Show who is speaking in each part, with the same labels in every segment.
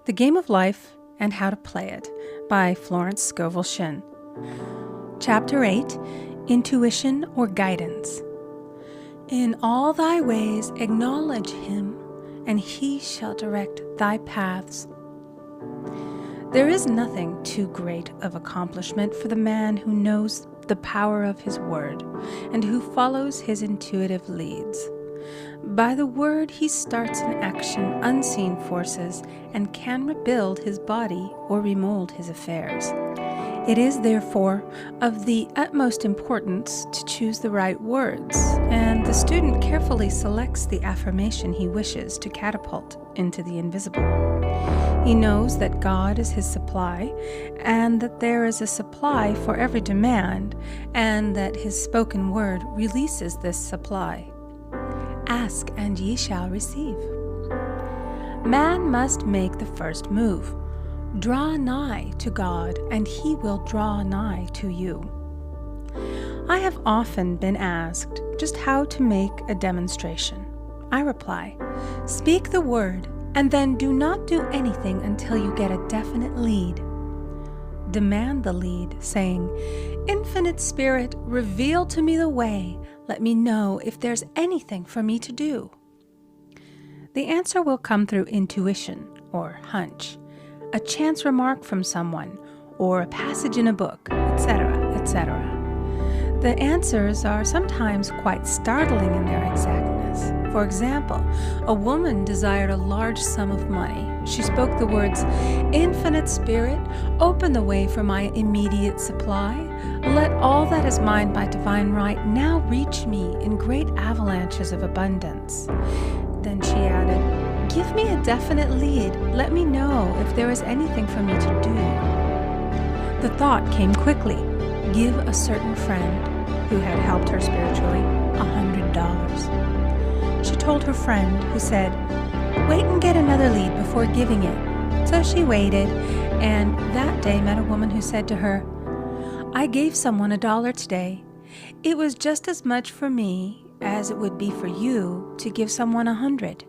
Speaker 1: The Game of Life and How to Play It by Florence Scovel Shinn. Chapter 8, Intuition or Guidance. In all thy ways acknowledge him, and he shall direct thy paths. There is nothing too great of accomplishment for the man who knows the power of his word and who follows his intuitive leads. By the word he starts in action unseen forces and can rebuild his body or remold his affairs. It is therefore of the utmost importance to choose the right words, and the student carefully selects the affirmation he wishes to catapult into the invisible. He knows that God is his supply, and that there is a supply for every demand, and that his spoken word releases this supply. Ask, and ye shall receive. Man must make the first move. Draw nigh to God, and he will draw nigh to you. I have often been asked just how to make a demonstration. I reply, speak the word, and then do not do anything until you get a definite lead. Demand the lead, saying, Infinite Spirit, reveal to me the way. Let me know if there's anything for me to do. The answer will come through intuition or hunch, a chance remark from someone, or a passage in a book, etc., etc. The answers are sometimes quite startling in their exactness. For example, a woman desired a large sum of money. She spoke the words, Infinite Spirit, open the way for my immediate supply. Let all that is mine by divine right now reach me in great avalanches of abundance. Then she added, give me a definite lead. Let me know if there is anything for me to do. The thought came quickly. Give a certain friend who had helped her spiritually $100. She told her friend, who said, wait and get another lead before giving it. So she waited, and that day met a woman who said to her, I gave someone $1 today. It was just as much for me as it would be for you to give someone 100.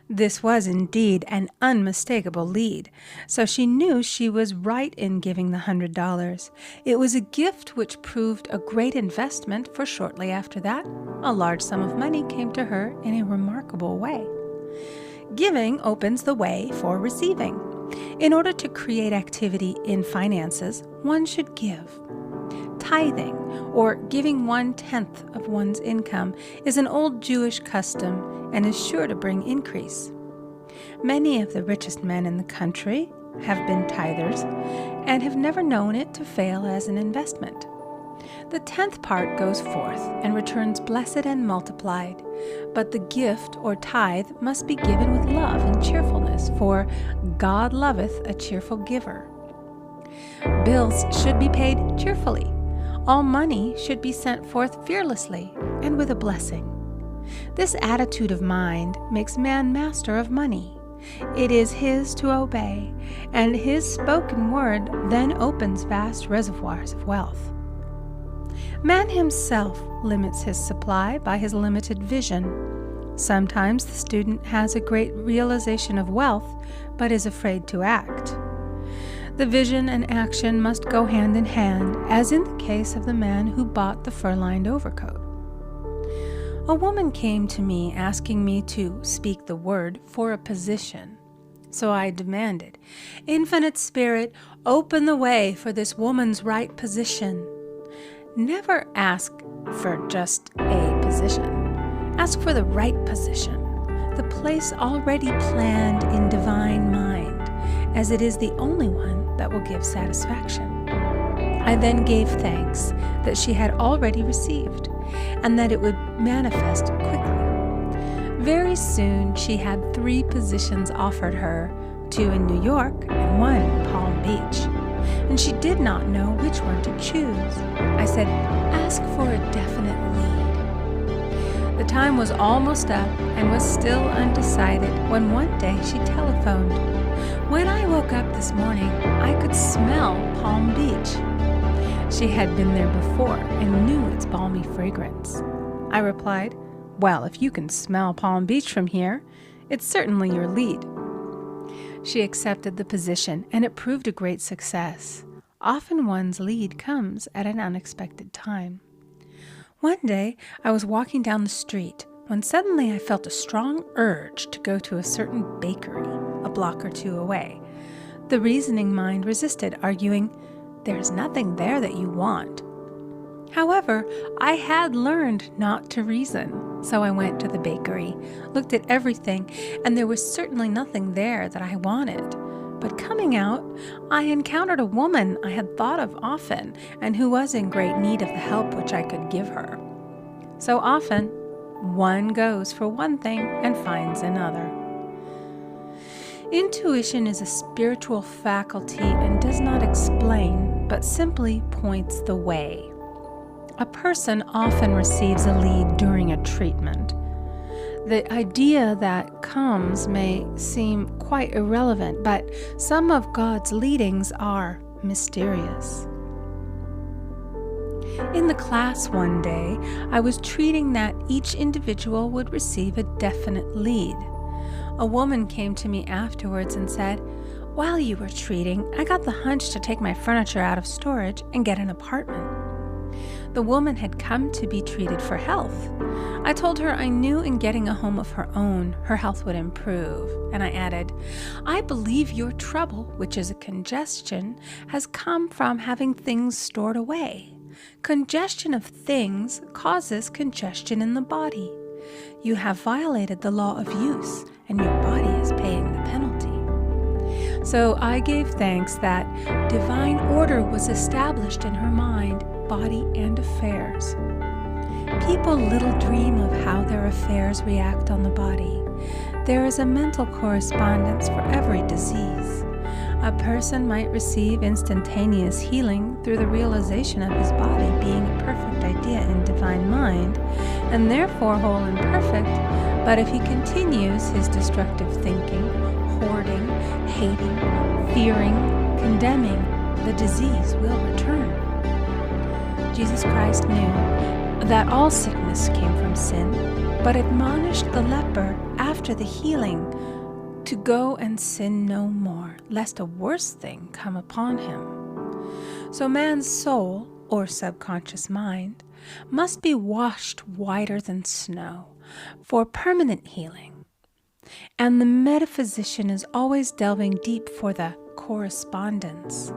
Speaker 1: This was indeed an unmistakable lead, so she knew she was right in giving the $100. It was a gift which proved a great investment, for shortly after that, a large sum of money came to her in a remarkable way. Giving opens the way for receiving. In order to create activity in finances, one should give. Tithing, or giving 1/10 of one's income, is an old Jewish custom and is sure to bring increase. Many of the richest men in the country have been tithers and have never known it to fail as an investment. The 10th part goes forth and returns blessed and multiplied, but the gift or tithe must be given with love and cheerfulness, for God loveth a cheerful giver. Bills should be paid cheerfully. All money should be sent forth fearlessly and with a blessing. This attitude of mind makes man master of money. It is his to obey, and his spoken word then opens vast reservoirs of wealth. Man himself limits his supply by his limited vision. Sometimes the student has a great realization of wealth, but is afraid to act. The vision and action must go hand in hand, as in the case of the man who bought the fur-lined overcoat. A woman came to me asking me to speak the word for a position. So I demanded, Infinite Spirit, open the way for this woman's right position. Never ask for just a position. Ask for the right position, the place already planned in divine mind, as it is the only one that will give satisfaction. I then gave thanks that she had already received, and that it would manifest quickly. Very soon she had 3 positions offered her, 2 in New York and 1 in Palm Beach, and she did not know which one to choose. I said, ask for a definite lead. The time was almost up and was still undecided when one day she telephoned. When I woke up this morning, I could smell Palm Beach. She had been there before and knew its balmy fragrance. I replied, well, if you can smell Palm Beach from here, it's certainly your lead. She accepted the position, and it proved a great success. Often one's lead comes at an unexpected time. One day, I was walking down the street when suddenly I felt a strong urge to go to a certain bakery a block or two away. The reasoning mind resisted, arguing, "There's nothing there that you want." However, I had learned not to reason, so I went to the bakery, looked at everything, and there was certainly nothing there that I wanted. But coming out, I encountered a woman I had thought of often and who was in great need of the help which I could give her. So often, one goes for one thing and finds another. Intuition is a spiritual faculty and does not explain, but simply points the way. A person often receives a lead during a treatment. The idea that comes may seem quite irrelevant, but some of God's leadings are mysterious. In the class one day, I was treating that each individual would receive a definite lead. A woman came to me afterwards and said, "While you were treating, I got the hunch to take my furniture out of storage and get an apartment." The woman had come to be treated for health. I told her I knew in getting a home of her own, her health would improve. And I added, "I believe your trouble, which is a congestion, has come from having things stored away. Congestion of things causes congestion in the body. You have violated the law of use, and your body is paying the penalty." So I gave thanks that divine order was established in her mind, body, and affairs. People little dream of how their affairs react on the body. There is a mental correspondence for every disease. A person might receive instantaneous healing through the realization of his body being a perfect idea in divine mind, and therefore whole and perfect, but if he continues his destructive thinking, hoarding, hating, fearing, condemning, the disease will return. Jesus Christ knew that all sickness came from sin, but admonished the leper after the healing to go and sin no more, lest a worse thing come upon him. So man's soul, or subconscious mind, must be washed whiter than snow for permanent healing. And the metaphysician is always delving deep for the correspondence.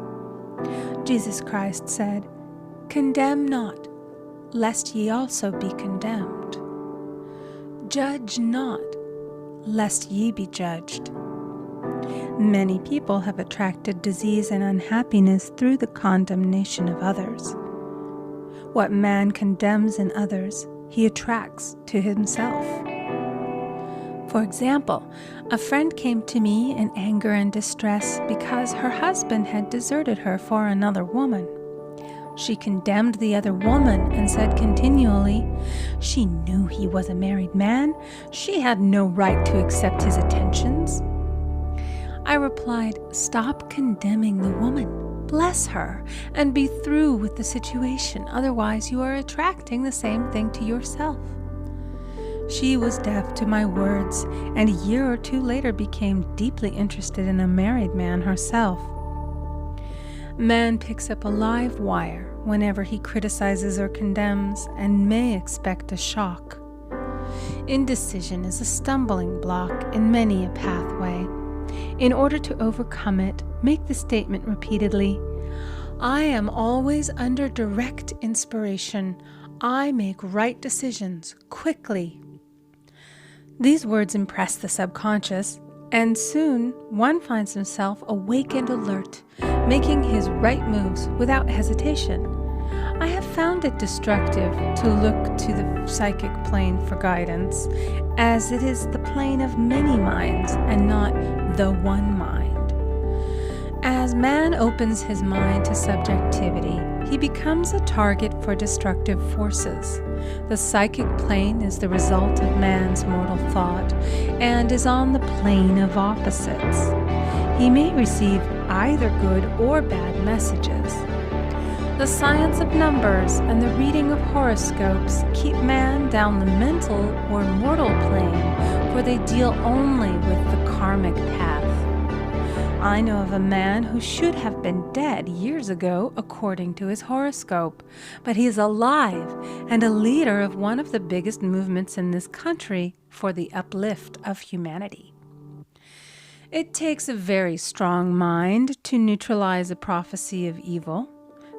Speaker 1: Jesus Christ said, "Condemn not, lest ye also be condemned. Judge not, lest ye be judged." Many people have attracted disease and unhappiness through the condemnation of others. What man condemns in others, he attracts to himself. For example, a friend came to me in anger and distress because her husband had deserted her for another woman. She condemned the other woman and said continually, she knew he was a married man. She had no right to accept his attentions. I replied, "Stop condemning the woman. Bless her and be through with the situation. Otherwise, you are attracting the same thing to yourself." She was deaf to my words, and a year or two later became deeply interested in a married man herself. Man picks up a live wire whenever he criticizes or condemns and may expect a shock. Indecision is a stumbling block in many a pathway. In order to overcome it, make the statement repeatedly, "I am always under direct inspiration. I make right decisions quickly." These words impress the subconscious, and soon one finds himself awake and alert, making his right moves without hesitation. I have found it destructive to look to the psychic plane for guidance, as it is the plane of many minds and not the one mind. As man opens his mind to subjectivity, he becomes a target for destructive forces. The psychic plane is the result of man's mortal thought and is on the plane of opposites. He may receive either good or bad messages. The science of numbers and the reading of horoscopes keep man down the mental or mortal plane, for they deal only with the karmic path. I know of a man who should have been dead years ago according to his horoscope, but he is alive and a leader of one of the biggest movements in this country for the uplift of humanity. It takes a very strong mind to neutralize a prophecy of evil.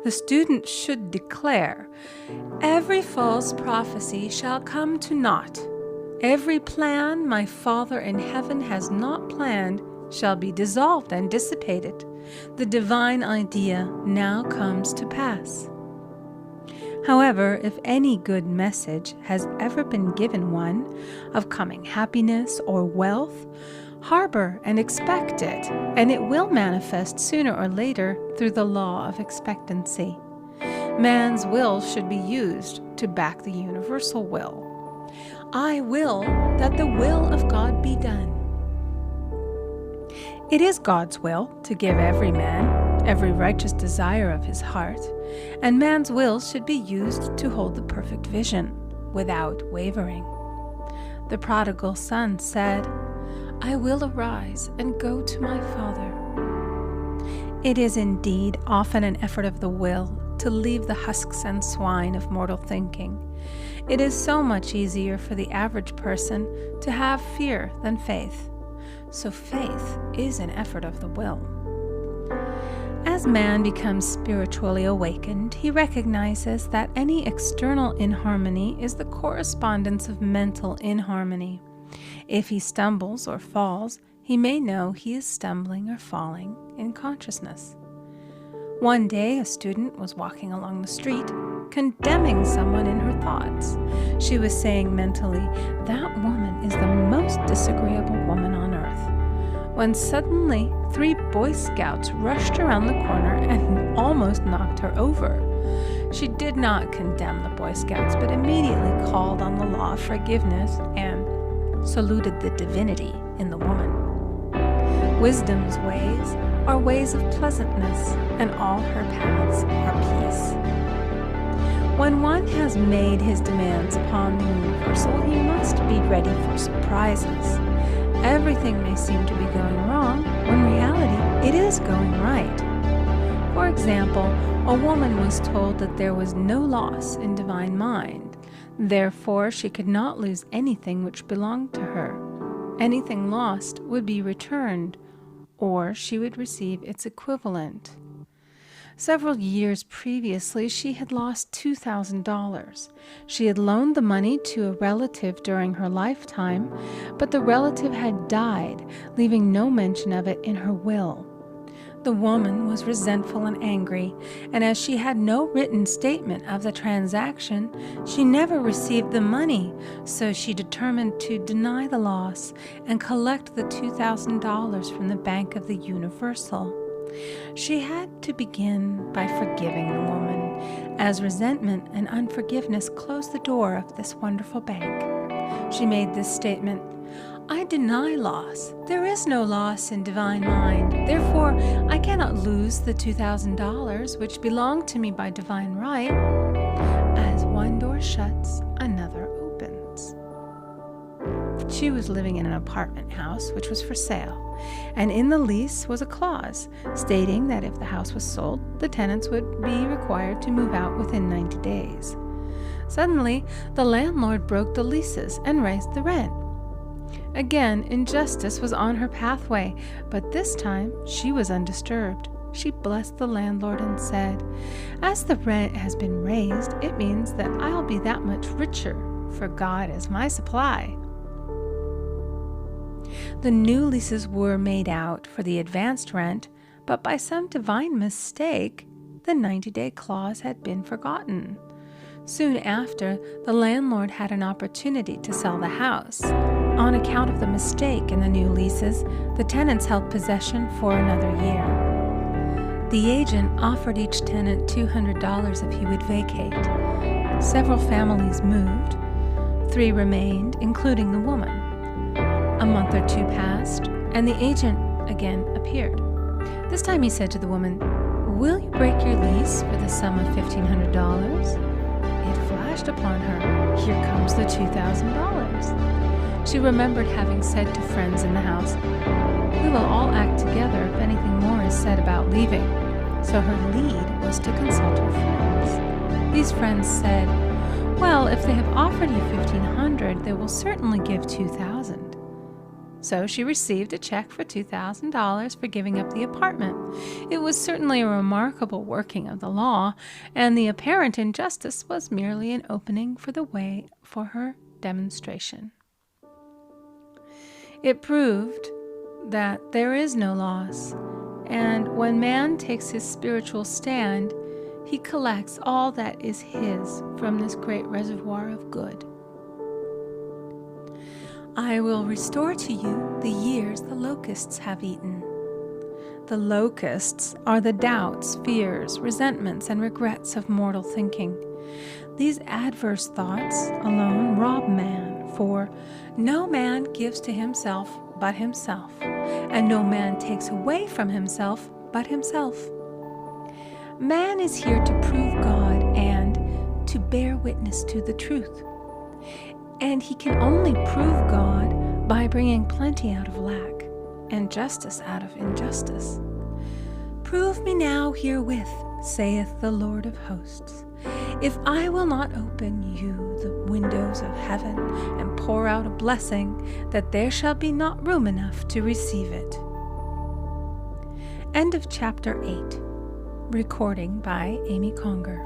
Speaker 1: The student should declare, "Every false prophecy shall come to naught. Every plan my Father in heaven has not planned shall be dissolved and dissipated. The divine idea now comes to pass." However, if any good message has ever been given one of coming happiness or wealth, harbor and expect it, and it will manifest sooner or later through the law of expectancy. Man's will should be used to back the universal will. I will that the will of God be done. It is God's will to give every man every righteous desire of his heart, and man's will should be used to hold the perfect vision without wavering. The prodigal son said, "I will arise and go to my father." It is indeed often an effort of the will to leave the husks and swine of mortal thinking. It is so much easier for the average person to have fear than faith. So faith is an effort of the will. As man becomes spiritually awakened, he recognizes that any external inharmony is the correspondence of mental inharmony. If he stumbles or falls, he may know he is stumbling or falling in consciousness. One day, a student was walking along the street, condemning someone in her thoughts. She was saying mentally, "That woman is the most disagreeable woman on earth," when suddenly 3 Boy Scouts rushed around the corner and almost knocked her over. She did not condemn the Boy Scouts, but immediately called on the law of forgiveness and saluted the divinity in the woman. Wisdom's ways are ways of pleasantness, and all her paths are peace. When one has made his demands upon the universal, he must be ready for surprises. Everything may seem to be going wrong, when in reality it is going right. For example, a woman was told that there was no loss in divine mind. Therefore, she could not lose anything which belonged to her. Anything lost would be returned, or she would receive its equivalent. Several years previously, she had lost $2,000. She had loaned the money to a relative during her lifetime, but the relative had died, leaving no mention of it in her will. The woman was resentful and angry, and as she had no written statement of the transaction, she never received the money, so she determined to deny the loss and collect the $2,000 from the Bank of the Universal. She had to begin by forgiving the woman, as resentment and unforgiveness closed the door of this wonderful bank. She made this statement, "I deny loss. There is no loss in divine mind. Therefore, I cannot lose the $2,000 which belong to me by divine right. As one door shuts, another opens." She was living in an apartment house which was for sale, and in the lease was a clause stating that if the house was sold, the tenants would be required to move out within 90 days. Suddenly, the landlord broke the leases and raised the rent. Again, injustice was on her pathway, but this time she was undisturbed. She blessed the landlord and said, "As the rent has been raised, it means that I'll be that much richer, for God is my supply." The new leases were made out for the advanced rent, but by some divine mistake, the 90-day clause had been forgotten. Soon after, the landlord had an opportunity to sell the house. On account of the mistake in the new leases, the tenants held possession for another year. The agent offered each tenant $200 if he would vacate. Several families moved. 3 remained, including the woman. A month or 2 passed, and the agent again appeared. This time he said to the woman, "Will you break your lease for the sum of $1,500? It flashed upon her, "Here comes the $2,000. She remembered having said to friends in the house, "We will all act together if anything otherwise said about leaving, so her lead was to consult her friends. These friends said, "Well, if they have offered you $1,500, they will certainly give $2,000. So she received a check for $2,000 for giving up the apartment. It was certainly a remarkable working of the law, and the apparent injustice was merely an opening for the way for her demonstration. It proved that there is no loss, and when man takes his spiritual stand, he collects all that is his from this great reservoir of good. I will restore to you the years the locusts have eaten. The locusts are the doubts, fears, resentments, and regrets of mortal thinking. These adverse thoughts alone rob man, for no man gives to himself but himself, and no man takes away from himself but himself. Man is here to prove God and to bear witness to the truth. And he can only prove God by bringing plenty out of lack and justice out of injustice. Prove me now herewith, saith the Lord of hosts, if I will not open you the windows of heaven and pour out a blessing, that there shall be not room enough to receive it. End of chapter 8. Recording by Amy Conger.